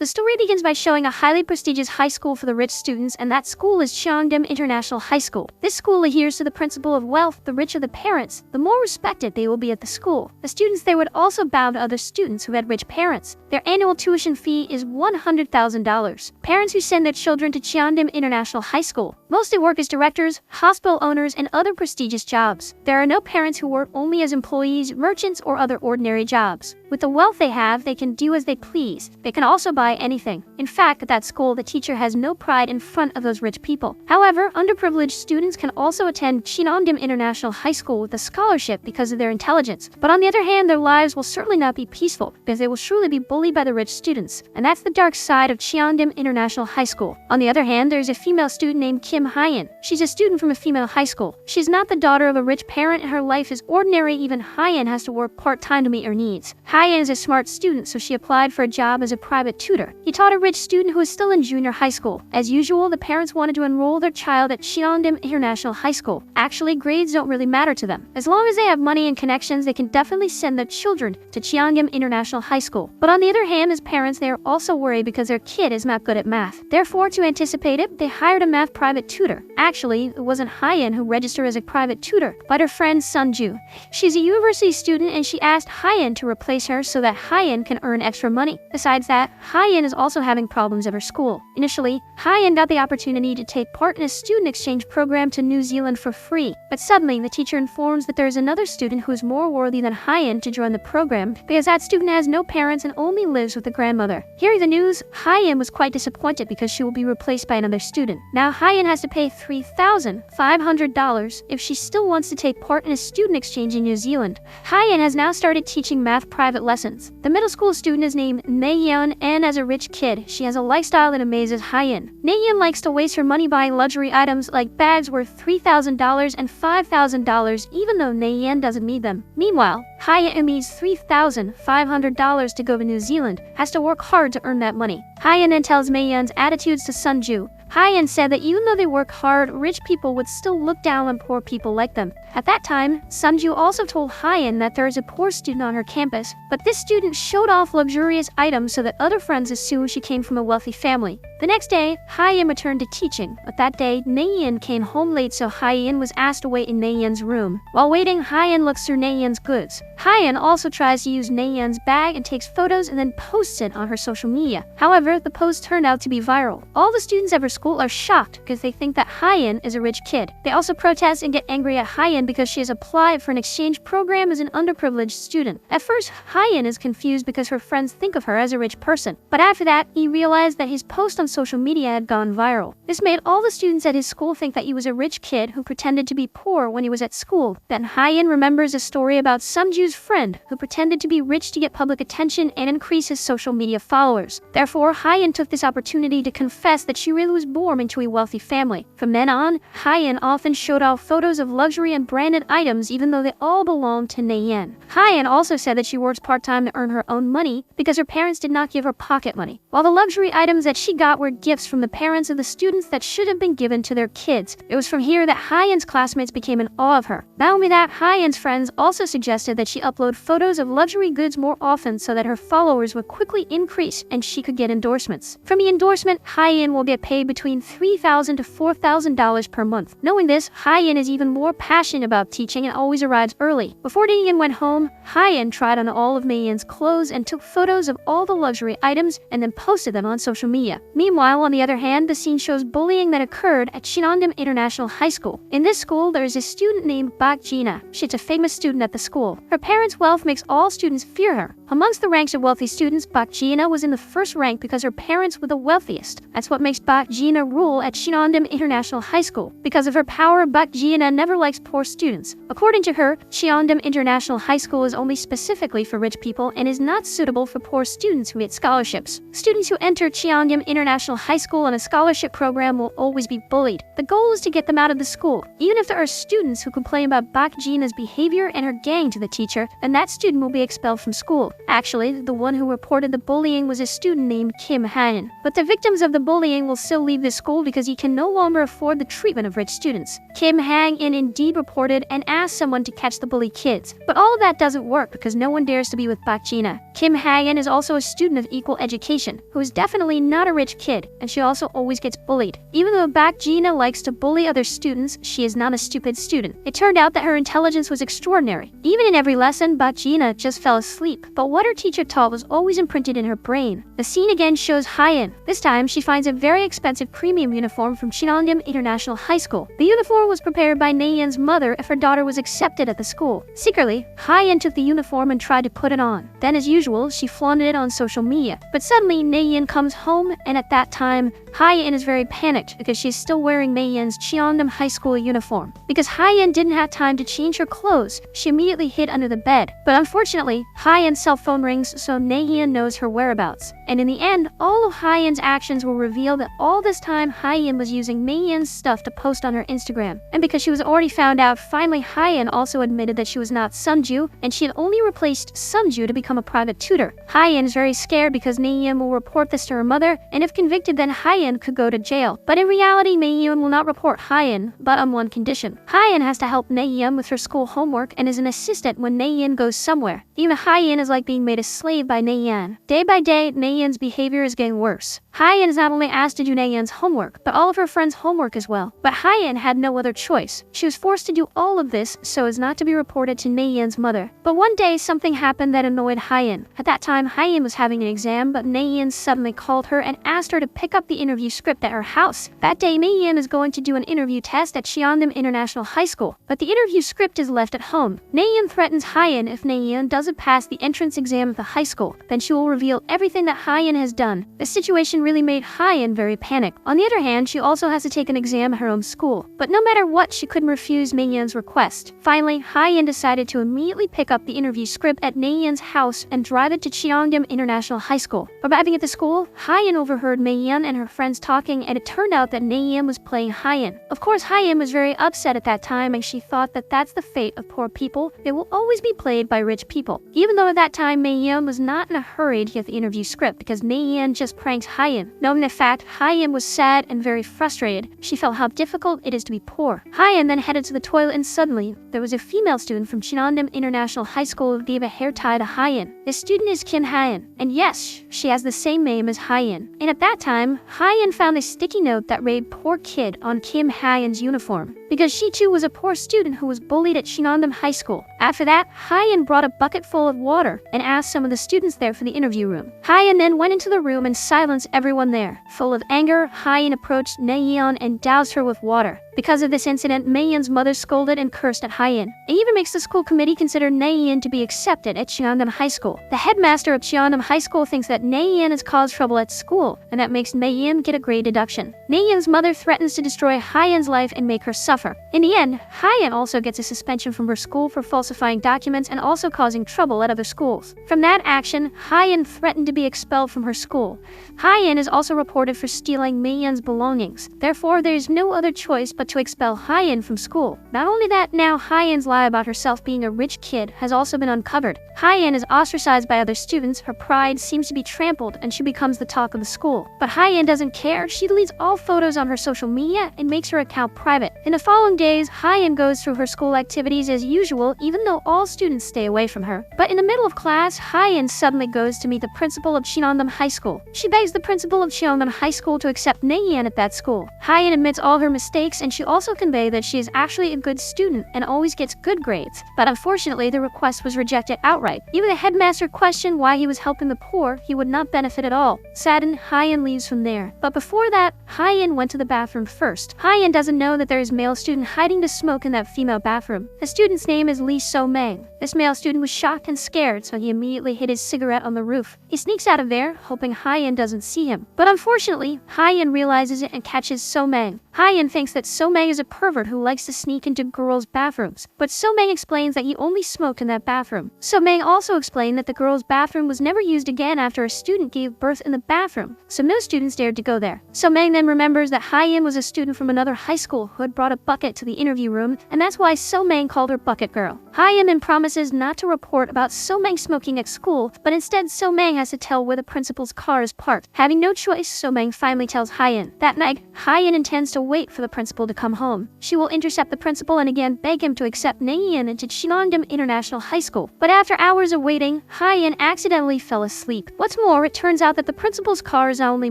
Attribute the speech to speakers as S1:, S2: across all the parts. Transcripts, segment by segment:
S1: The story begins by showing a highly prestigious high school for the rich students, and that school is Cheongdam International High School. This school adheres to the principle of wealth. The richer the parents, the more respected they will be at the school. The students there would also bow to other students who had rich parents. Their annual tuition fee is $100,000. Parents who send their children to Cheongdam International High School mostly work as directors, hospital owners, and other prestigious jobs. There are no parents who work only as employees, merchants, or other ordinary jobs. With the wealth they have, they can do as they please. They can also buy anything. In fact, at that school, the teacher has no pride in front of those rich people. However, underprivileged students can also attend Cheongdam International High School with a scholarship because of their intelligence. But on the other hand, their lives will certainly not be peaceful, because they will surely be bullied by the rich students. And that's the dark side of Cheongdam International High School. On the other hand, there's a female student named Kim Hye In. She's a student from a female high school. She's not the daughter of a rich parent, and her life is ordinary. Even Hye In has to work part-time to meet her needs. Hye In is a smart student, so she applied for a job as a private tutor. He taught a rich student who was still in junior high school. As usual, the parents wanted to enroll their child at Cheongdam International High School. Actually, grades don't really matter to them. As long as they have money and connections, they can definitely send their children to Cheongdam International High School. But on the other hand, as parents, they are also worried because their kid is not good at math. Therefore, to anticipate it, they hired a math private tutor. Actually, it wasn't Hye In who registered as a private tutor, but her friend Sunju. She's a university student, and she asked Hye In to replace her so that Hye In can earn extra money. Besides that, Hye In is also having problems at her school. Initially, Hye In got the opportunity to take part in a student exchange program to New Zealand for free. But suddenly, the teacher informs that there is another student who is more worthy than Hye In to join the program because that student has no parents and only lives with a grandmother. Hearing the news, Hye In was quite disappointed because she will be replaced by another student. Now Hye In has to pay $3,500 if she still wants to take part in a student exchange in New Zealand. Hye In has now started teaching math private lessons. The middle school student is named Na and Hye In, and as a rich kid, she has a lifestyle that amazes Hye In. Na and Hye In likes to waste her money buying luxury items like bags worth $3,000 and $5,000 even though Na and Hye In doesn't need them. Meanwhile, Hye In needs $3,500 to go to New Zealand, has to work hard to earn that money. Hye In then tells Na and Hye In's attitudes to Sunju. Hye In said that even though they work hard, rich people would still look down on poor people like them. At that time, Sunju also told Hye In that there is a poor student on her campus, but this student showed off luxurious items so that other friends assumed she came from a wealthy family. The next day, Hye In returned to teaching, but that day, Na and Hye In came home late, so Hye In was asked to wait in Na and Hye In's room. While waiting, Hye In looks through Na and Hye In's goods. Hye In also tries to use Na and Hye In's bag and takes photos and then posts it on her social media. However, the post turned out to be viral. All the students at her school are shocked because they think that Hye In is a rich kid. They also protest and get angry at Hye In because she has applied for an exchange program as an underprivileged student. At first, Hye In is confused because her friends think of her as a rich person. But after that, he realized that his post on social media had gone viral. This made all the students at his school think that he was a rich kid who pretended to be poor when he was at school. Then Hye In remembers a story about Sunju's friend who pretended to be rich to get public attention and increase his social media followers. Therefore, Hye In took this opportunity to confess that she really was born into a wealthy family. From then on, Hye In often showed off photos of luxury and branded items even though they all belonged to Na and Hye In. Hye In also said that she works part-time to earn her own money because her parents did not give her pocket money. While the luxury items that she got were gifts from the parents of the students that should have been given to their kids. It was from here that Hye In's classmates became in awe of her. Not only that, Hye In's friends also suggested that she upload photos of luxury goods more often so that her followers would quickly increase and she could get endorsements. From the endorsement, Hye In will get paid between $3,000 to $4,000 per month. Knowing this, Hye In is even more passionate about teaching and always arrives early. Before Na and Hye In went home, Hye In tried on all of Na and Hye In's clothes and took photos of all the luxury items and then posted them on social media. Meanwhile, on the other hand, the scene shows bullying that occurred at Cheongdam International High School. In this school, there is a student named Baek Je Na. She's a famous student at the school. Her parents' wealth makes all students fear her. Amongst the ranks of wealthy students, Baek Je Na was in the first rank because her parents were the wealthiest. That's what makes Baek Je Na rule at Cheongdam International High School. Because of her power, Baek Je Na never likes poor students. According to her, Cheongdam International High School is only specifically for rich people and is not suitable for poor students who get scholarships. Students who enter Cheongdam International International High School on a scholarship program will always be bullied. The goal is to get them out of the school. Even if there are students who complain about Baek Je Na's behavior and her gang to the teacher, then that student will be expelled from school. Actually, the one who reported the bullying was a student named Kim Hye In. But the victims of the bullying will still leave the school because he can no longer afford the treatment of rich students. Kim Hye In indeed reported and asked someone to catch the bully kids. But all of that doesn't work because no one dares to be with Baek Je Na. Kim Hye In is also a student of equal education, who is definitely not a rich kid, and she also always gets bullied. Even though Baek Je Na likes to bully other students, she is not a stupid student. It turned out that her intelligence was extraordinary. Even in every lesson, Baek Je Na just fell asleep, but what her teacher taught was always imprinted in her brain. The scene again shows Hye In. This time, she finds a very expensive premium uniform from Cheongdam International High School. The uniform was prepared by Na In's mother if her daughter was accepted at the school. Secretly, Hye In took the uniform and tried to put it on. Then, as usual, she flaunted it on social media. But suddenly, Na In comes home, and at that time, Hye In is very panicked because she's still wearing Na In's Cheongdam High School uniform. Because Hye In didn't have time to change her clothes, she immediately hid under the bed. But unfortunately, Hye In's cell phone rings, so Na In knows her whereabouts. And in the end, all of Hye In's actions will reveal that all this time Hye In was using Na In's stuff to post on her Instagram. And because she was already found out, finally Hye In also admitted that she was not Sunju, and she had only replaced Sunju to become a private tutor. Hye In is very scared because Na In will report this to her mother, and if convicted, then Hye In could go to jail. But in reality, Na In will not report Hye In, but on one condition. Hye In has to help Na In with her school homework and is an assistant when Na In goes somewhere. Even Hye In is like being made a slave by Na In. Day by day, Na In's behavior is getting worse. Hye In is not only asked to do Na In's homework, but all of her friends' homework as well. But Hye In had no other choice. She was forced to do all of this so as not to be reported to Na In's mother. But one day, something happened that annoyed Hye In. At that time, Hye In was having an exam, but Na In suddenly called her and asked her to pick up the interview script at her house. That day, Na In is going to do an interview test at Cheongdam International High School, but the interview script is left at home. Na In threatens Hye In if Na In doesn't pass the entrance exam at the high school, then she will reveal everything that Hye In has done. This situation really made Hye In very panicked. On the other hand, she also has to take an exam at her own school, but no matter what, she couldn't refuse Na In's request. Finally, Hye In decided to immediately pick up the interview script at Na In's house and drive it to Cheongdam International High School. Arriving at the school, Hye In overheard Na In and her friends talking, and it turned out that Na In was playing Hye In. Of course, Hye In was very upset at that time, and she thought that that's the fate of poor people. They will always be played by rich people. Even though at that time, Na In was not in a hurry to get the interview script because Na In just pranked Hye In. Knowing the fact, Hye In was sad and very frustrated. She felt how difficult it is to be poor. Hye In then headed to the toilet, and suddenly, there was a female student from Cheongdam International High School who gave a hair tie to Hye In. This student is Kim Hye In, and yes, she has the same name as Hye In. And at that time, Hye In found a sticky note that read "Poor Kid" on Kim Hye In's uniform, because she too was a poor student who was bullied at Cheongdam High School. After that, Hye In brought a bucket full of water and asked some of the students there for the interview room. Hye In then went into the room and silenced everyone there. Full of anger, Hye In approached Na In and doused her with water. Because of this incident, Na In's mother scolded and cursed at Hye In. It even makes the school committee consider Na In to be accepted at Cheongdam High School. The headmaster of Cheongdam High School thinks that Na In has caused trouble at school, and that makes Na In get a grade deduction. Na In's mother threatens to destroy Hye In's life and make her suffer. In the end, Hye In also gets a suspension from her school for falsifying documents and also causing trouble at other schools. From that action, Hye In threatened to be expelled from her school. Hye In is also reported for stealing Na In's belongings. Therefore, there is no other choice but to expel Hye In from school. Not only that, now Hye In's lie about herself being a rich kid has also been uncovered. Hye In is ostracized by other students, her pride seems to be trampled, and she becomes the talk of the school. But Hye In doesn't care. She deletes all photos on her social media and makes her account private. In the following days, Hye In goes through her school activities as usual, even though all students stay away from her. But in the middle of class, Hye In suddenly goes to meet the principal of Cheongdam High School. She begs the principal of Cheongdam High School to accept Na In at that school. Hye In admits all her mistakes, and she also conveys that she is actually a good student and always gets good grades. But unfortunately, the request was rejected outright. Even the headmaster questioned why he was helping the poor. He would not benefit at all. Saddened, Hye In leaves from there. But before that, Hye In went to the bathroom first. Hye In doesn't know that there is a male student hiding to smoke in that female bathroom. The student's name is Lee So-Mang. This male student was shocked and scared, so he immediately hid his cigarette on the roof. He sneaks out of there, hoping Hye In doesn't see him. But unfortunately, Hye In realizes it and catches So-Mang. Hye In thinks that So-Mang is a pervert who likes to sneak into girls' bathrooms, but So-Mang explains that he only smoked in that bathroom. So-Mang also explained that the girls' bathroom was never used again after a student gave birth in the bathroom, so no students dared to go there. So-Mang then remembers that Hye In was a student from another high school who had brought a bucket to the interview room, and that's why So-Mang called her Bucket Girl. Hye In then promises not to report about So-Mang smoking at school, but instead So-Mang has to tell where the principal's car is parked. Having no choice, So-Mang finally tells Hye In. That night, Hye In intends to wait for the principal to come home. She will intercept the principal and again beg him to accept Na In into Cheongdam International High School. But after hours of waiting, Hye In accidentally fell asleep. What's more, it turns out that the principal's car is only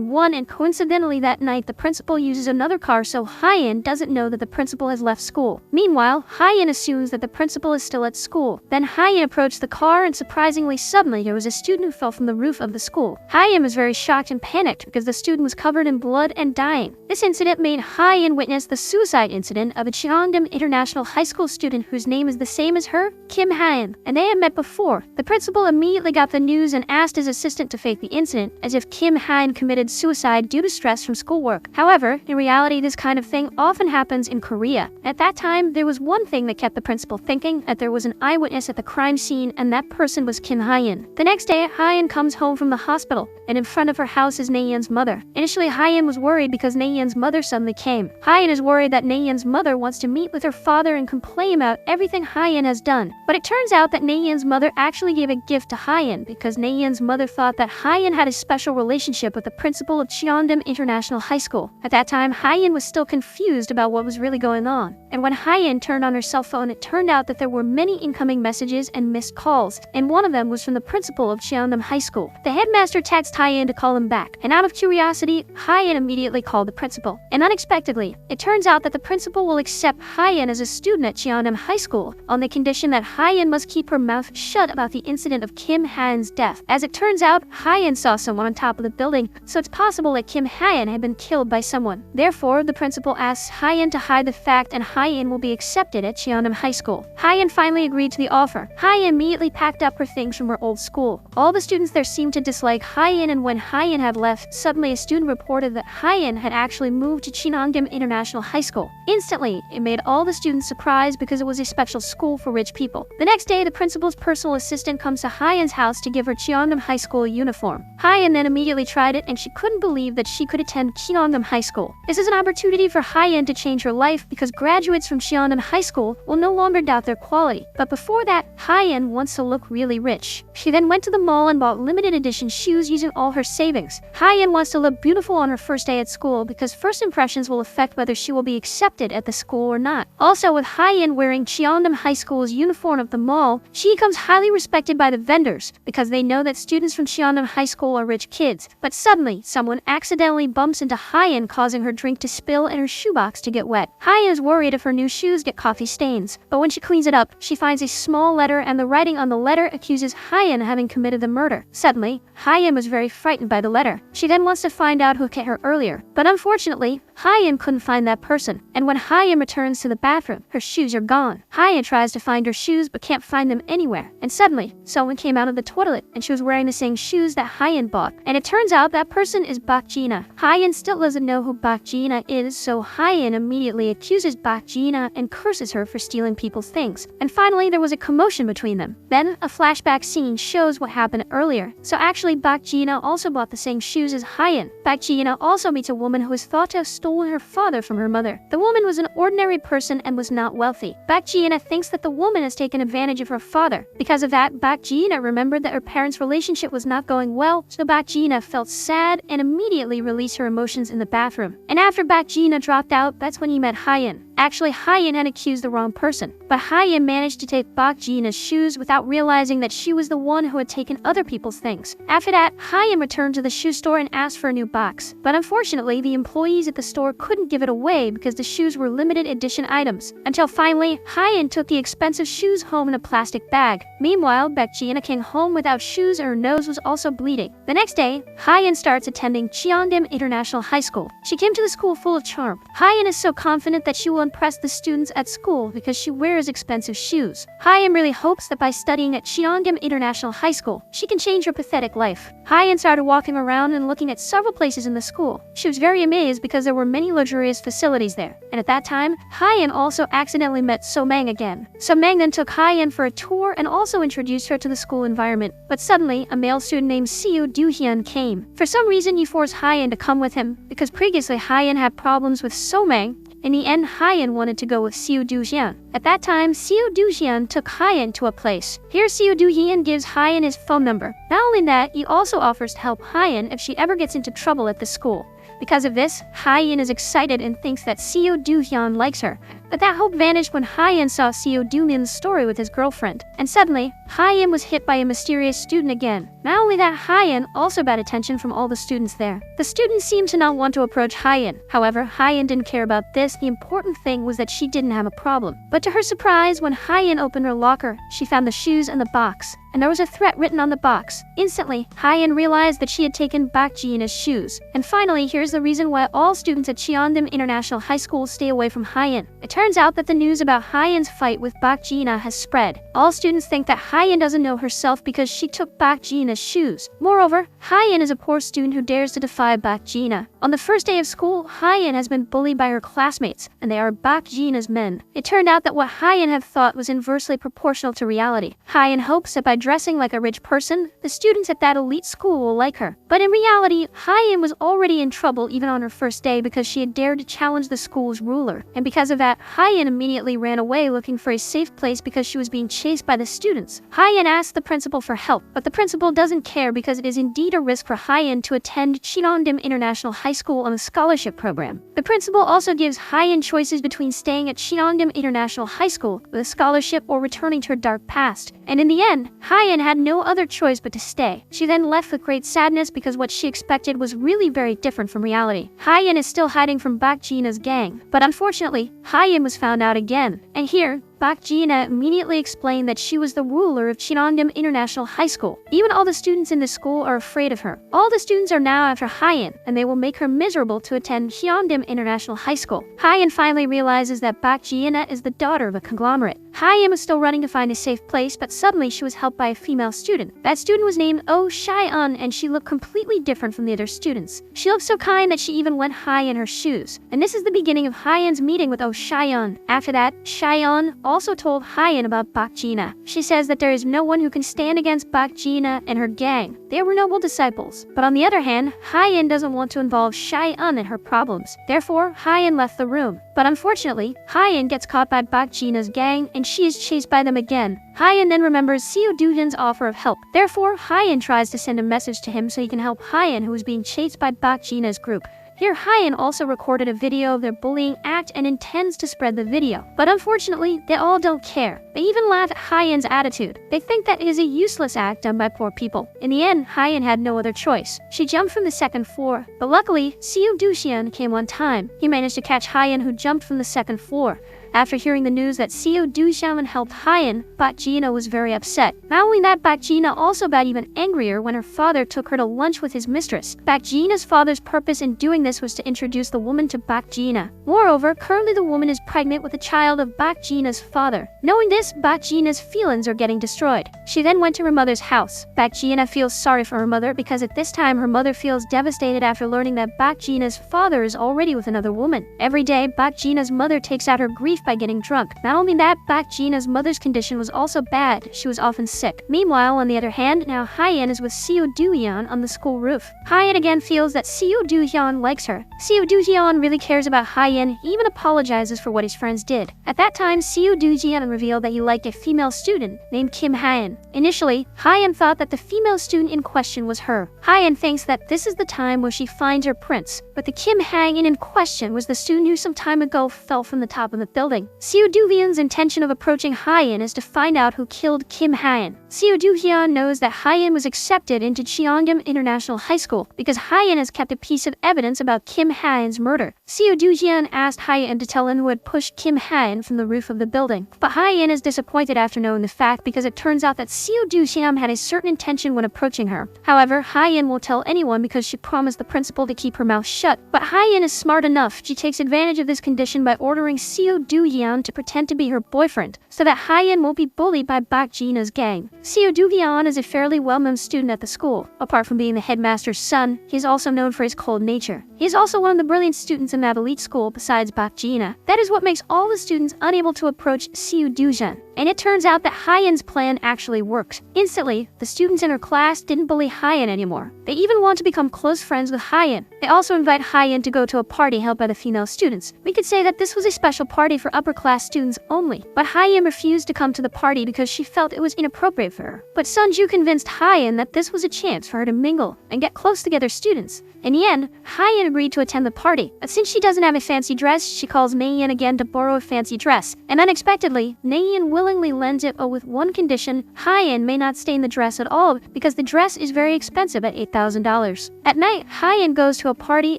S1: one, and coincidentally that night the principal uses another car, so Hye In doesn't know that the principal has left school. Meanwhile, Hye In assumes that the principal is still at school. Then Hye In approached the car, and surprisingly suddenly there was a student who fell from the roof of the school. Hye In was very shocked and panicked because the student was covered in blood and dying. This incident made Hye In witness the suicide incident of a Cheongdam International High School student whose name is the same as her, Kim Hye In, and they had met before. The principal immediately got the news and asked his assistant to fake the incident, as if Kim Hye In committed suicide due to stress from schoolwork. However, in reality, this kind of thing often happens in Korea. At that time, there was one thing that kept the principal thinking, that there was an eyewitness at the crime scene, and that person was Kim Hye In. The next day, Hye In comes home from the hospital, and in front of her house is Na In's mother. Initially, Hye In was worried because Na In's mother suddenly came. Hye In is worried that Na In's mother wants to meet with her father and complain about everything Hye In has done. But it turns out that Na In's mother actually gave a gift to Hye In because Na In's mother thought that Hye In had a special relationship with the principal of Cheongdam International High School. At that time, Hye In was still confused about what was really going on. And when Hye In turned on her cell phone, it turned out that there were many incoming messages and missed calls, and one of them was from the principal of Cheongdam High School. The headmaster texted Hye In to call him back, and out of curiosity, Hye In immediately called the principal. And unexpectedly, it turns out that the principal will accept Hye In as a student at Cheongdam High School on the condition that Hye In must keep her mouth shut about the incident of Kim Hye In's death. As it turns out, Hye In saw someone on top of the building, so it's possible that Kim Hye In had been killed by someone. Therefore, the principal asks Hye In to hide the fact, and Hye In will be accepted at Cheongdam High School. Hye In finally agreed to the offer. Hye In immediately packed up her things from her old school. All the students there seemed to dislike Hye In, and when Hye In had left, suddenly a student reported that Hye In had actually moved to Cheongdam International High School. Instantly, it made all the students surprised because it was a special school for rich people. The next day, the principal's personal assistant comes to Hye In's house to give her Cheongdam High School uniform. Hye In then immediately tried it, and she couldn't believe that she could attend Cheongdam High School. This is an opportunity for Hye In to change her life because graduates from Cheongdam High School will no longer doubt their quality. But before that, Hye In wants to look really rich. She then went to the mall and bought limited edition shoes using all her savings. Hye In wants to look beautiful on her first day at school because first impressions will affect whether she will be accepted at the school or not. Also, with Hye In wearing Cheongdam High School's uniform of the mall, she becomes highly respected by the vendors because they know that students from Cheongdam High School are rich kids. But suddenly, someone accidentally bumps into Hye In, causing her drink to spill and her shoebox to get wet. Hye In is worried if her new shoes get coffee stains, but when she cleans it up, she finds a small letter, and the writing on the letter accuses Hye In of having committed the murder. Suddenly, Hye In was very frightened by the letter. She then wants to find out who hit her earlier, but unfortunately, Hye In couldn't find that person. And when Hye In returns to the bathroom, her shoes are gone. Hye In tries to find her shoes but can't find them anywhere. And suddenly, someone came out of the toilet, and she was wearing the same shoes that Hye In bought. And it turns out that person is Baek Je Na. Hye In still doesn't know who Baek Je Na is, so Hye In immediately accuses Baek Je Na and curses her for stealing people's things. And finally, there was a commotion between them. Then, a flashback scene shows what happened earlier. So actually, Baek Je Na also bought the same shoes as Hye In. Baek Je Na also meets a woman who is thought to have stolen her father from her mother. The woman was an ordinary person and was not wealthy. Baek Je Na thinks that the woman has taken advantage of her father. Because of that, Baek Je Na remembered that her parents' relationship was not going well, so Baek Je Na felt sad and immediately released her emotions in the bathroom. And after Baek Je Na dropped out, that's when he met Hye In. Actually, Hye In had accused the wrong person, but Hye In managed to take Baek Je Na's shoes without realizing that she was the one who had taken other people's things. After that, Hye In returned to the shoe store and asked for a new box. But unfortunately, the employees at the store couldn't give it away because the shoes were limited edition items. Until finally, Hye In took the expensive shoes home in a plastic bag. Meanwhile, Baek Je Na came home without shoes and her nose was also bleeding. The next day, Hye In starts attending Cheongdam International High School. She came to the school full of charm. Hye In is so confident that she will impress the students at school because she wears expensive shoes. Hye In really hopes that by studying at Cheongdam International High School, she can change her pathetic life. Hye In started walking around and looking at several places in the school. She was very amazed because there were many luxurious facilities there. And at that time, Hye In also accidentally met So-mang again. So-mang then took Hye In for a tour and also introduced her to the school environment. But suddenly, a male student named Seo Do-hyun came. For some reason, he forced Hye In to come with him, because previously Hye In had problems with So-mang. In the end, Hye In wanted to go with Seo Do-hyun. At that time, Seo Do-hyun took Hye In to a place. Here, Seo Do-hyun gives Hye In his phone number. Not only that, he also offers to help Hye In if she ever gets into trouble at the school. Because of this, Hye In is excited and thinks that Seo Do-hyun likes her. But that hope vanished when Hye In saw Seo Do-min's story with his girlfriend. And suddenly, Hye In was hit by a mysterious student again. Not only that, Hye In also got attention from all the students there. The students seemed to not want to approach Hye In. However, Hye In didn't care about this. The important thing was that she didn't have a problem. But to her surprise, when Hye In opened her locker, she found the shoes and the box. And there was a threat written on the box. Instantly, Hye In realized that she had taken Baek Je Na's shoes. And finally, here's the reason why all students at Cheongdam International High School stay away from Hye In. It turns out that the news about Hye In's fight with Baek Je Na has spread. All students think that Hye In doesn't know herself because she took Baek Je Na's shoes. Moreover, Hye In is a poor student who dares to defy Baek Je Na. On the first day of school, Hye In has been bullied by her classmates, and they are Baek Je Na's men. It turned out that what Hye In had thought was inversely proportional to reality. Hye In hopes that by dressing like a rich person, the students at that elite school will like her. But in reality, Hye In was already in trouble even on her first day because she had dared to challenge the school's ruler. And because of that, Hye In immediately ran away looking for a safe place because she was being chased by the students. Hye In asked the principal for help, but the principal doesn't care because it is indeed a risk for Hye In to attend Cheongdam International High School on a scholarship program. The principal also gives Hye In choices between staying at Cheongdam International High School with a scholarship or returning to her dark past. And in the end, Hye In had no other choice but to stay. She then left with great sadness because what she expected was really very different from reality. Hye In is still hiding from Baek Je Na's gang, but unfortunately, Hye In was found out again. And here, Baek Je Na immediately explained that she was the ruler of Cheongdam International High School. Even all the students in the school are afraid of her. All the students are now after Hye In, and they will make her miserable to attend Cheongdam International High School. Hye In finally realizes that Baek Je Na is the daughter of a conglomerate. Hye In was still running to find a safe place, but suddenly she was helped by a female student. That student was named Oh Shye-un, and she looked completely different from the other students. She looked so kind that she even lent Hye In her shoes. And this is the beginning of Hye In's meeting with Oh Shye-un. After that, Shye-un also told Hye In about Baek Je Na. She says that there is no one who can stand against Baek Je Na and her gang. They were noble disciples. But on the other hand, Hye In doesn't want to involve Shye-un in her problems. Therefore, Hye In left the room. But unfortunately, Hye In gets caught by Baek Je Na's gang and she is chased by them again. Hye In then remembers Seo Do-hyun's offer of help. Therefore, Hye In tries to send a message to him so he can help Hye In, who is being chased by Baek Je Na's group. Here, Hye In also recorded a video of their bullying act and intends to spread the video. But unfortunately, they all don't care. They even laugh at Hye In's attitude. They think that it is a useless act done by poor people. In the end, Hye In had no other choice. She jumped from the second floor. But luckily, Seo Do-hyun came on time. He managed to catch Hye In, who jumped from the second floor. After hearing the news that Seo Do-hyun helped Hye In, Baek Je Na was very upset. Not only that, Baek Je Na also got even angrier when her father took her to lunch with his mistress. Baek Je Na's father's purpose in doing this was to introduce the woman to Baek Je Na. Moreover, currently the woman is pregnant with a child of Baek Je Na's father. Knowing this, Baek Je Na's feelings are getting destroyed. She then went to her mother's house. Baek Je Na feels sorry for her mother because at this time her mother feels devastated after learning that Baek Je Na's father is already with another woman. Every day, Baek Je Na's mother takes out her grief by getting drunk. Not only that, Baek Je Na's mother's condition was also bad. She was often sick. Meanwhile, on the other hand, now Hye In is with Seo Do-hyun on the school roof. Hye In again feels that Seo Do-hyun likes her. Seo Do-hyun really cares about Hye In, he even apologizes for what his friends did. At that time, Seo Do-hyun revealed that he liked a female student named Kim Hye In. Initially, Hye In thought that the female student in question was her. Hye In thinks that this is the time where she finds her prince, but the Kim Hye In question was the student who some time ago fell from the top of the building. Seo Do-hyun's intention of approaching Hye In is to find out who killed Kim Hye In. Seo Do-hyun knows that Hye In was accepted into Cheongdam International High School because Hye In has kept a piece of evidence about Kim Hye In's murder. Seo Do-hyun asked Hye In to tell him who had pushed Kim Hye In from the roof of the building. But Hye In is disappointed after knowing the fact because it turns out that Seo Do-hyun had a certain intention when approaching her. However, Hye In won't tell anyone because she promised the principal to keep her mouth shut. But Hye In is smart enough. She takes advantage of this condition by ordering Seo Do-hyun to pretend to be her boyfriend so that Hye In won't be bullied by Baek Je Na's gang. Seo Do-hyun is a fairly well-known student at the school. Apart from being the headmaster's son, he is also known for his cold nature. He is also one of the brilliant students in that elite school besides Baek Je Na. That is what makes all the students unable to approach Seo Do-hyun. And it turns out that Hye In's plan actually worked. Instantly, the students in her class didn't bully Hye In anymore. They even want to become close friends with Hye In. They also invite Hye In to go to a party held by the female students. We could say that this was a special party for upper-class students only. But Hye In refused to come to the party because she felt it was inappropriate for her. But Sunju convinced Hye In that this was a chance for her to mingle and get close to other students. In the end, Hye In agreed to attend the party, but since she doesn't have a fancy dress, she calls Na In again to borrow a fancy dress. And unexpectedly, Na In willingly lends it, but with one condition: Hye In may not stay in the dress at all because the dress is very expensive at $8,000. At night, Hye In goes to a party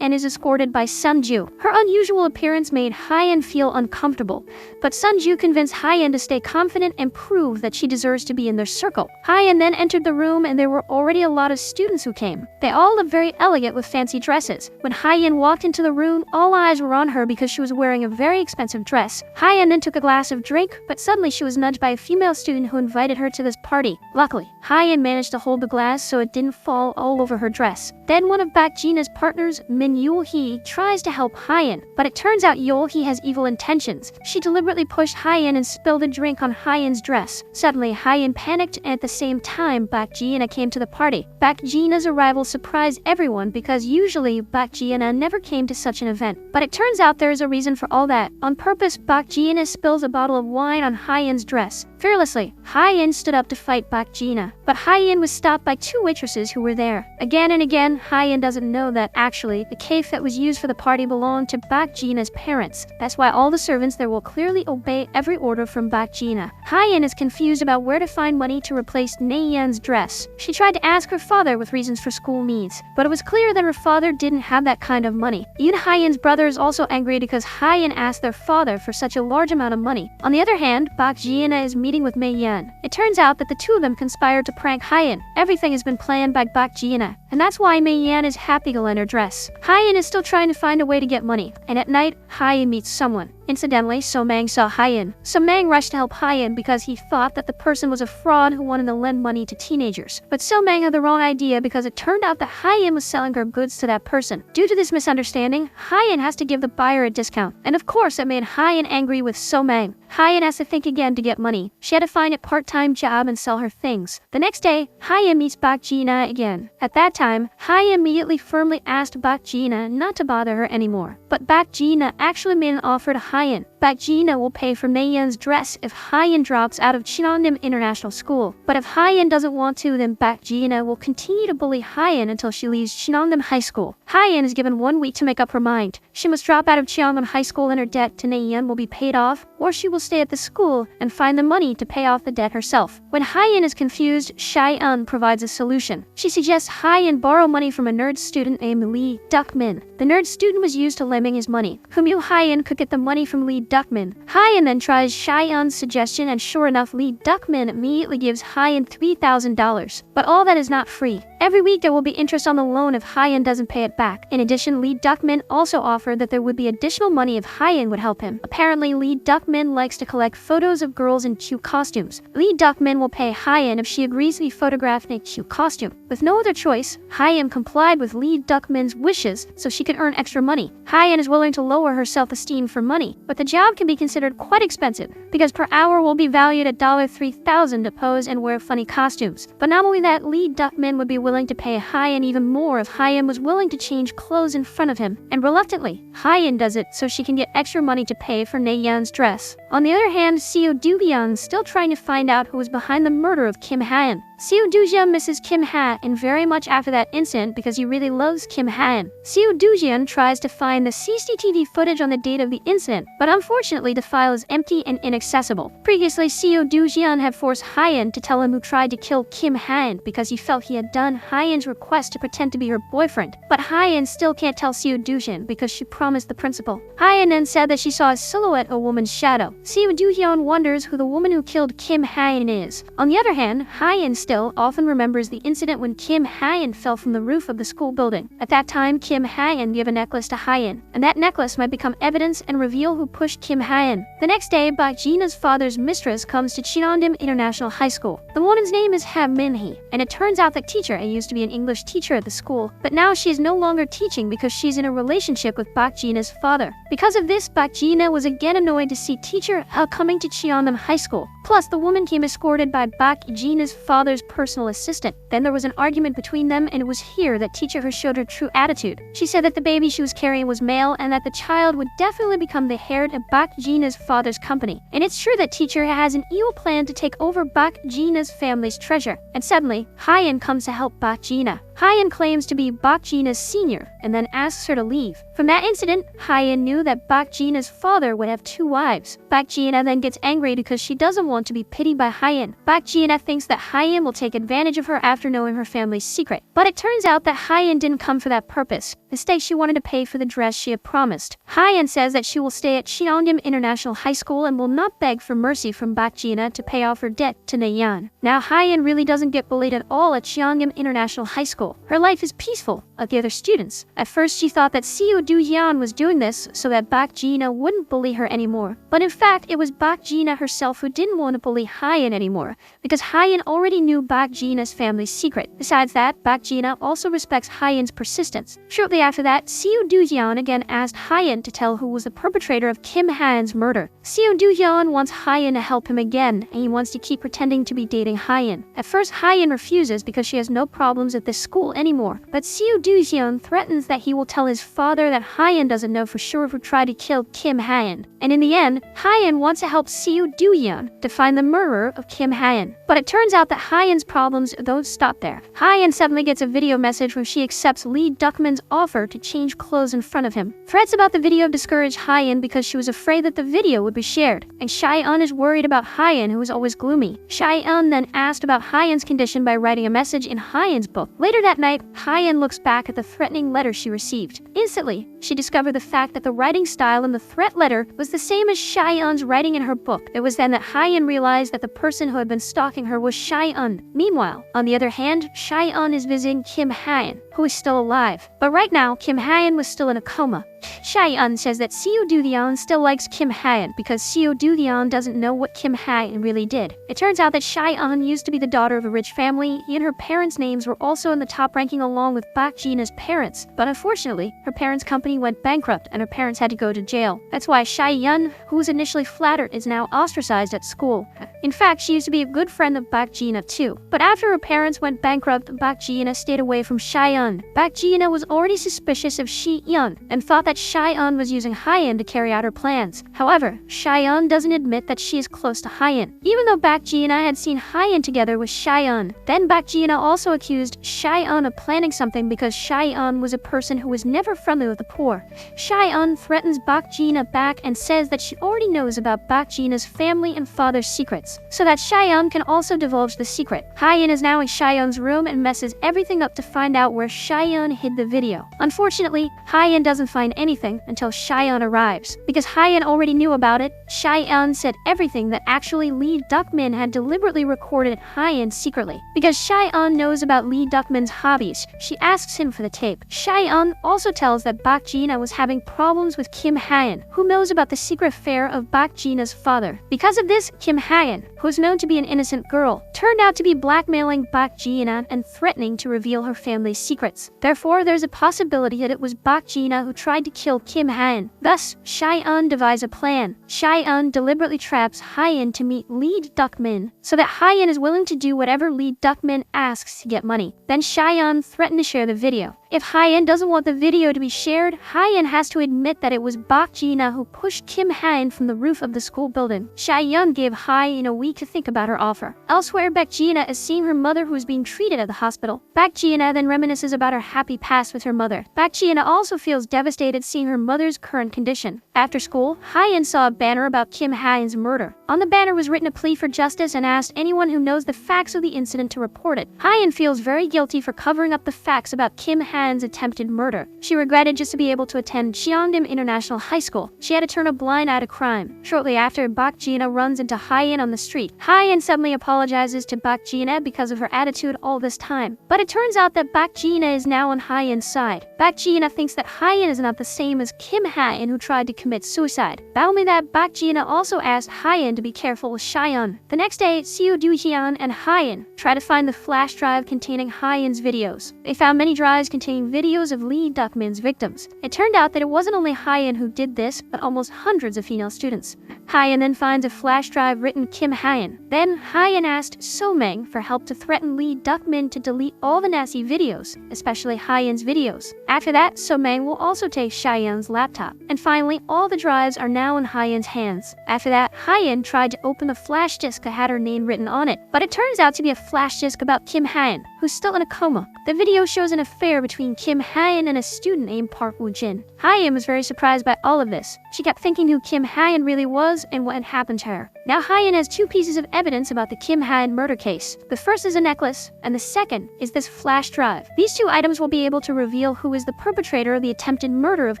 S1: and is escorted by Sunju. Her unusual appearance made Hye In feel uncomfortable, but Sunju convinced Hye In to stay confident and prove that she deserves to be in their circle. Hye In then entered the room and there were already a lot of students who came. They all looked very elegant with fancy dresses. When Hye In walked into the room, all eyes were on her because she was wearing a very expensive dress. Hye In then took a glass of drink, but suddenly she was nudged by a female student who invited her to this party. Luckily, Hye In managed to hold the glass so it didn't fall all over her dress. Then one of Baek Je Na's partners, Min Yul-hee, tries to help Hye In, but it turns out Yul-hee has evil intentions. She deliberately pushed Hye In and spilled a drink on Hye In's dress. Suddenly, Hye In panicked, and at the same time, Baek Je Na came to the party. Baek Je Na's arrival surprised everyone because usually Baek Je Na never came to such an event. But it turns out there is a reason for all that. On purpose, Baek Je Na spills a bottle of wine on Hye In's dress. Fearlessly, Hye In stood up to fight Baek Je Na, but Hye In was stopped by two waitresses who were there. Again and again, Hye In doesn't know that actually the cafe that was used for the party belonged to Baek Je Na's parents. That's why all the servants there will clearly obey every order from Baek Je Na. Hye In is confused about where to find money to replace Na Yeon's dress. She tried to ask her father with reasons for school needs, but it was clear that her father didn't have that kind of money. Even Hye In's brother is also angry because Hye In asked their father for such a large amount of money. On the other hand, Baek Je Na is meeting with Mei Yeon. It turns out that the two of them conspired to prank Hye In. Everything has been planned by Baek Je Na, and that's why Mei Yeon is happy to lend her dress. Hye In is still trying to find a way to get money, and at night, Hye In meets someone. Incidentally, So Mang saw Hye In. So Mang rushed to help Hye In because he thought that the person was a fraud who wanted to lend money to teenagers. But So Mang had the wrong idea because it turned out that Hye In was selling her goods to that person. Due to this misunderstanding, Hye In has to give the buyer a discount. And of course, it made Hye In angry with So Mang. Hye In has to think again to get money. She had to find a part-time job and sell her things. The next day, Hye In meets Baek Je Na again. At that time, Hye In immediately firmly asked Baek Je Na not to bother her anymore. But Baek Je Na actually made an offer to Hye In. Baek Je Na will pay for Na Yeon's dress if Hye In drops out of Cheongdam International School. But if Hye In doesn't want to, then Baek Je Na will continue to bully Hye In until she leaves Cheongdam High School. Hye In is given 1 week to make up her mind. She must drop out of Cheongdam High School and her debt to Na Yeon will be paid off, or she will stay at the school and find the money to pay off the debt herself. When Hye In is confused, Shai-eun provides a solution. She suggests Hye In borrow money from a nerd student named Lee Duk-min. The nerd student was used to lending his money. Who knew Hye In could get the money from Lee Duk-min? Hye In then tries Shai-eun's suggestion, and sure enough, Lee Duk-min immediately gives Hye In $3,000. But all that is not free. Every week there will be interest on the loan if Hye In doesn't pay it back. In addition, Lee Duk-min also offered that there would be additional money if Hye In would help him. Apparently, Lee Duk-min likes to collect photos of girls in cute costumes. Lee Duk-min will pay Hye In if she agrees to be photographed in a cute costume. With no other choice, Hye In complied with Lee Duk-min's wishes so she could earn extra money. Hye In is willing to lower her self-esteem for money, but the job can be considered quite expensive because per hour will be valued at $3,000 to pose and wear funny costumes. But not only that, Lee Duk-min would be willing to pay Hye In even more if Hye In was willing to change clothes in front of him. And reluctantly, Hye In does it so she can get extra money to pay for Na Yeon's dress. On the other hand, Seo Do-hyun is still trying to find out who was behind the murder of Kim Hye In. Seo Doojeon misses Kim Hye In very much after that incident because he really loves Kim Hye In. Seo Doojeon tries to find the CCTV footage on the date of the incident, but unfortunately the file is empty and inaccessible. Previously, Seo Doojeon had forced Hye In to tell him who tried to kill Kim Hye In because he felt he had done Hye In's request to pretend to be her boyfriend. But Hye In still can't tell Seo Doojeon because she promised the principal. Hye In then said that she saw a silhouette of a woman's shadow. Seo Doojeon wonders who the woman who killed Kim Hye In is. On the other hand, Hye In still often remembers the incident when Kim Hye In fell from the roof of the school building. At that time, Kim Hye In gave a necklace to Hye In, and that necklace might become evidence and reveal who pushed Kim Hye In. The next day, Baek Je Na's father's mistress comes to Cheongdam International High School. The woman's name is Kim Hye, and it turns out that teacher A used to be an English teacher at the school, but now she is no longer teaching because she's in a relationship with Baek Je Na's father. Because of this, Baek Je Na was again annoyed to see teacher A coming to Cheongdam High School. Plus, the woman came escorted by Baek Je Na's father's personal assistant. Then there was an argument between them, and it was here that teacher her showed her true attitude. She said that the baby she was carrying was male and that the child would definitely become the heir of Baek Je Na's father's company. And it's true that teacher has an evil plan to take over Baek Je Na's family's treasure. And suddenly, Hye In comes to help Baek Je Na. Hye In claims to be Baek Je Na's senior and then asks her to leave. From that incident, Hye In knew that Baek Je Na's father would have 2 wives. Baek Je Na then gets angry because she doesn't want to be pitied by Hye In. Baek Je Na thinks that Hye In will take advantage of her after knowing her family's secret. But it turns out that Hye In didn't come for that purpose. Instead, she wanted to pay for the dress she had promised. Hye In says that she will stay at Cheongdam International High School and will not beg for mercy from Baek Je Na to pay off her debt to Na and Hye In. Now, Hye In really doesn't get bullied at all at Cheongdam International High School. Her life is peaceful, like the other students. At first, she thought that Seo Doojeon was doing this so that Baek Je Na wouldn't bully her anymore. But in fact, it was Baek Je Na herself who didn't want to bully Hye In anymore, because Hye In already knew Baek Je Na's family's secret. Besides that, Baek Je Na also respects Hye In's persistence. Shortly after that, Seo Doojeon again asked Hye In to tell who was the perpetrator of Kim Hye In's murder. Seo Doojeon wants Hye In to help him again, and he wants to keep pretending to be dating Hye In. At first, Hye In refuses because she has no problems at this school anymore. But Seo Doojeon threatens that he will tell his father that Hye In doesn't know for sure who tried to kill Kim Hye In. And in the end, Hye In wants to help Seo Doojeon to find the murderer of Kim Hye In. But it turns out that Hye In's problems don't stop there. Hye In suddenly gets a video message where she accepts Lee Duckman's offer to change clothes in front of him. Threats about the video discouraged Hye In because she was afraid that the video would be shared. And Cheon is worried about Hye In, who is always gloomy. Cheon then asked about Hye In's condition by writing a message in Hye In's book. Later that night, Hye In looks back at the threatening letter she received. Instantly, she discovered the fact that the writing style in the threat letter was the same as Cheon's writing in her book. It was then that Hye In realized that the person who had been stalking her was Cheon. Meanwhile, on the other hand, Cheon is visiting Kim Hye In, who is still alive. But right now, Kim Hye In was still in a coma. Cheon says that Seo Doojeon still likes Kim Hye In because Seo Doojeon doesn't know what Kim Hye In really did. It turns out that Cheon used to be the daughter of a rich family, and her parents' names were also in the top ranking along with Baek Je Na's parents. But unfortunately, her parents' company went bankrupt and her parents had to go to jail. That's why Cheon, who was initially flattered, is now ostracized at school. In fact, she used to be a good friend of Baek Je Na too. But after her parents went bankrupt, Baek Je Na stayed away from Cheon. Baek Je Na was already suspicious of Cheon and thought that Cheon was using Hye In to carry out her plans. However, Cheon doesn't admit that she is close to Hye In, even though Baek Je Na had seen Hye In together with Cheon. Then Baek Je Na also accused Cheon of planning something because Cheon was a person who was never friendly with the poor. Cheon threatens Baek Je Na back and says that she already knows about Baek Je Na's family and father's secrets, so that Cheon can also divulge the secret. Hye In is now in Cheon's room and messes everything up to find out where Cheon hid the video. Unfortunately, Hye In doesn't find anything until Cheon arrives. Because Hye In already knew about it, Cheon said everything that actually Lee Duckman had deliberately recorded Hye In secretly. Because Cheon knows about Lee Duckman's hobbies, she asks him for the tape. Cheon also tells that Baek Je Na was having problems with Kim Hye In, who knows about the secret affair of Baek Je Na's father. Because of this, Kim Hye In, who was known to be an innocent girl, turned out to be blackmailing Baek Je Na and threatening to reveal her family's secrets. Therefore, there's a possibility that it was Baek Je Na who tried to kill Kim Hye In. Thus, Cheon devised a plan. Cheon deliberately traps Hye In to meet Lee Duckman, so that Hye In is willing to do whatever Lee Duckman asks to get money. Then Cheon threatened to share the video. If Hye In doesn't want the video to be shared, Hye In has to admit that it was Baek Je Na who pushed Kim Hye In from the roof of the school building. Chae-yeon gave Hye In a week to think about her offer. Elsewhere, Baek Je Na is seeing her mother who is being treated at the hospital. Baek Je Na then reminisces about her happy past with her mother. Baek Je Na also feels devastated seeing her mother's current condition. After school, Hye In saw a banner about Kim Hye In's murder. On the banner was written a plea for justice and asked anyone who knows the facts of the incident to report it. Hye In feels very guilty for covering up the facts about Kim Hye In's attempted murder. She regretted just to be able to attend Cheongdam International High School. She had to turn a blind eye to crime. Shortly after, Baek Je Na runs into Hye In on the street. Hye In suddenly apologizes to Baek Je Na because of her attitude all this time. But it turns out that Baek Je Na is now on Hye In's side. Baek Je Na thinks that Hye In is not the same as Kim Hye In who tried to commit suicide. Not only that, Baek Je Na also asked Hye In to be careful with Chae-yeon. The next day, Seo Do-hyun and Hye In try to find the flash drive containing Hye In's videos. They found many drives containing videos of Lee Duckmin's victims. It turned out that it wasn't only Hye In who did this, but almost hundreds of female students. Hye In then finds a flash drive written Kim Hye In. Then Hye In asked So-meng for help to threaten Lee Duckmin to delete all the nasty videos, especially Hye In's videos. After that, So-meng will also take Chae-yeon's laptop. And finally, all the drives are now in Hye In's hands. After that, Hye In tried to open the flash disk that had her name written on it, but it turns out to be a flash disk about Kim Hye In, who's still in a coma. The video shows an affair between Kim Hye In and a student named Park Woo-jin. Hye In was very surprised by all of this. She kept thinking who Kim Hye In really was and what had happened to her. Now Hye In has two pieces of evidence about the Kim Hye In murder case. The first is a necklace, and the second is this flash drive. These two items will be able to reveal who is the perpetrator of the attempted murder of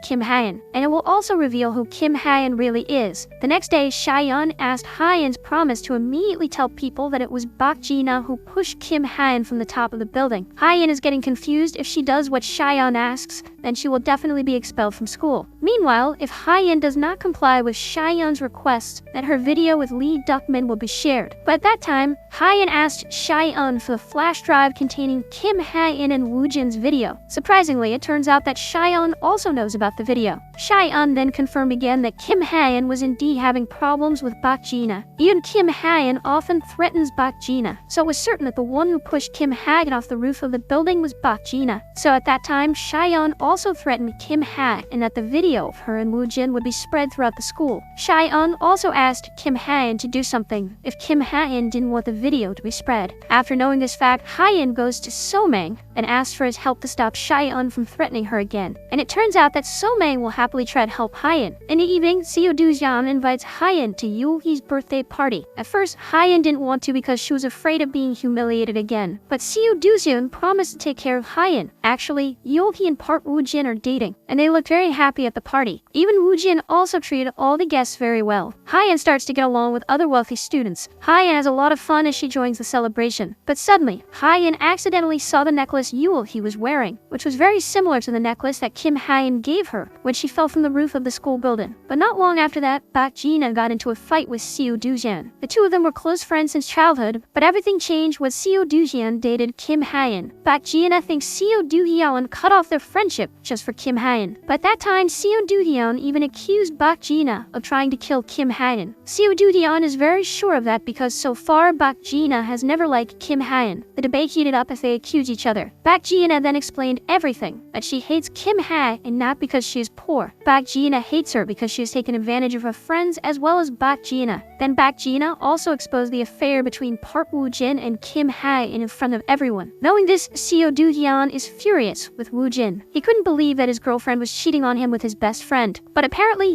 S1: Kim Hye In, and it will also reveal who Kim Hye In really is. The next day, Chae-yeon asked Hye In's promise to immediately tell people that it was Baek Je Na who pushed Kim Hye In from the top of the building. Hye In is getting confused. If she does what Chae-yeon asks, then she will definitely be expelled from school. Meanwhile, if Hye In does not comply with Chae-yeon's request, then her video with Lee Duckmin will be shared. But at that time, Hye In asked Chae-yeon for the flash drive containing Kim Hye In and Woo-jin's video. Surprisingly, it turns out that Chae-yeon also knows about the video. Chae-yeon then confirmed again that Kim Hye In was indeed having problems with Baek Je Na. Even Kim Hye In often threatens Baek Je Na, so it was certain that the one who pushed Kim Hye In off the roof of the building was Baek Je Na. So at that time, Chae-yeon also threatened Kim Hye In that the video of her and Woo-jin would be spread throughout the school. Chae-yeon also asked Kim Hye In to do something if Kim Hye In didn't want the video to be spread. After knowing this fact, Hye In goes to So-meng and asks for his help to stop Chae-yeon from threatening her again. And it turns out that So-meng will happily try to help Hye In. In the evening, Seo Do-hyun invites Hye In to Yoo-hee's birthday party. At first, Hye In didn't want to because she was afraid of being humiliated again. But Seo Do-hyun promised to take care of Hye In. Actually, Yoo-hee and Park Woo-jin are dating, and they look very happy at the party. Even Woo-jin also treated all the guests very well. Hye In starts to get along with other wealthy students. Hye In has a lot of fun as she joins the celebration. But suddenly, Hye In accidentally saw the necklace Yoo-hee was wearing, which was very similar to the necklace that Kim Hye In gave her when she fell from the roof of the school building. But not long after that, Baek Je Na got into a fight with Seo Do-hyun. The two of them were close friends since childhood, but everything changed when Seo Do-hyun dated Kim Hye In. Baek Je Na thinks Seo Do-hyun cut off their friendship just for Kim Hye In. But at that time, Seo Do-hyun even accused Baek Je Na of trying to kill Kim Hye In. Seo Do-hyun is very sure of that because so far Baek Je Na has never liked Kim Hye In. The debate heated up as they accused each other. Baek Je Na then explained everything, that she hates Kim Hye In not because she is poor. Baek Je Na hates her because she has taken advantage of her friends as well as Baek Je Na. Then Baek Je Na also exposed the affair between Park Woo-jin and Kim Hye In front of everyone. Knowing this, Seo Do-hyun is furious with Woo-jin. He couldn't believe that his girlfriend was cheating on him with his best friend. But apparently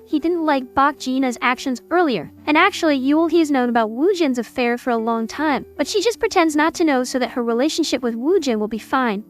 S1: he didn't like Baek Je Na's actions earlier. And actually, he has known about Woo-jin's affair for a long time. But she just pretends not to know so that her relationship with Woo-jin will be fine.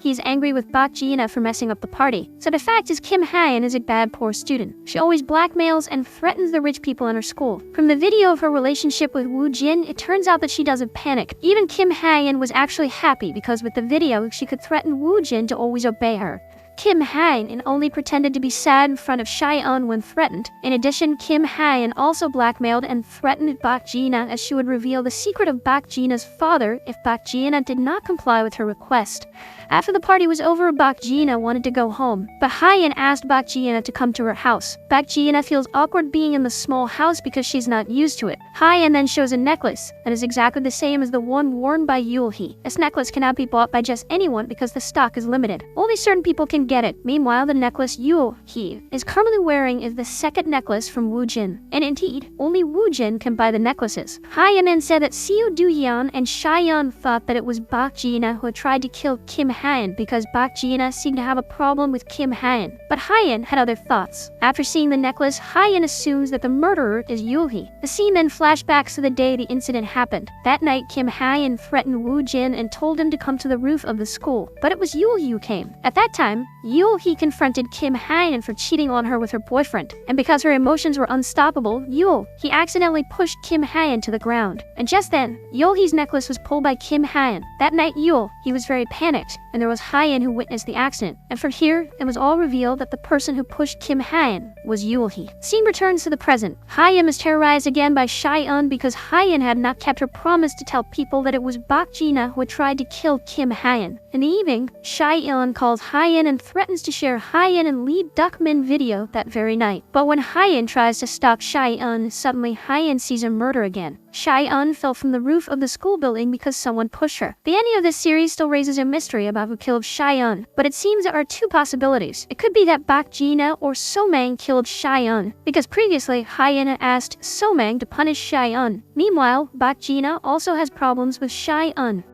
S1: He's angry with Baek Je Na for messing up the party. So the fact is Kim Hye In is a bad, poor student. She always blackmails and threatens the rich people in her school. From the video of her relationship with Woo-jin, it turns out that she doesn't panic. Even Kim Hye In was actually happy because with the video, she could threaten Woo-jin to always obey her. Kim Hye In only pretended to be sad in front of Chae-yeon when threatened. In addition, Kim Hye In also blackmailed and threatened Baek Je Na as she would reveal the secret of Baek Je Na's father if Baek Je Na did not comply with her request. After the party was over, Baek Je Na wanted to go home, but Hye In asked Baek Je Na to come to her house. Baek Je Na feels awkward being in the small house because she's not used to it. Hye In then shows a necklace that is exactly the same as the one worn by Hye. This necklace cannot be bought by just anyone because the stock is limited. Only certain people can get it. Meanwhile, the necklace Hye is currently wearing is the second necklace from Woo Jin, and indeed, only Woo Jin can buy the necklaces. Hye In then said that Seo Do-yeon and Chaeyeon thought that it was Baek Je Na who had tried to kill Kim Hye In because Baek Je Na seemed to have a problem with Kim Hye In. But Hye In had other thoughts. After seeing the necklace, Hye In assumes that the murderer is Hye. The scene then flashbacks to the day the incident happened. That night, Kim Hye In threatened Woo Jin and told him to come to the roof of the school. But it was Hye who came. At that time, Hye confronted Kim Hye In for cheating on her with her boyfriend. And because her emotions were unstoppable, he accidentally pushed Kim Hye In to the ground. And just then, Hye's necklace was pulled by Kim Hye In. That night, he was very panicked, and there was Hye In who witnessed the accident. And from here, it was all revealed that the person who pushed Kim Hye In was Hye. Scene returns to the present. Hye In is terrorized again by Chaeyeon because Hye In had not kept her promise to tell people that it was Baek Je Na who had tried to kill Kim Hye In. In the evening, Chaeyeon calls Hye In and threatens to share Hye In and Lee Duck-min video that very night. But when Hye In tries to stalk Chaeyeon, suddenly Hye In sees a murder again. Chaeyeon fell from the roof of the school building because someone pushed her. The ending of this series still raises a mystery about who killed Chaeyeon, but it seems there are two possibilities. It could be that Baek Je Na or So-mang killed Chaeyeon, because previously Hye In asked So-mang to punish Chaeyeon. Meanwhile, Baek Je Na also has problems with Chaeyeon.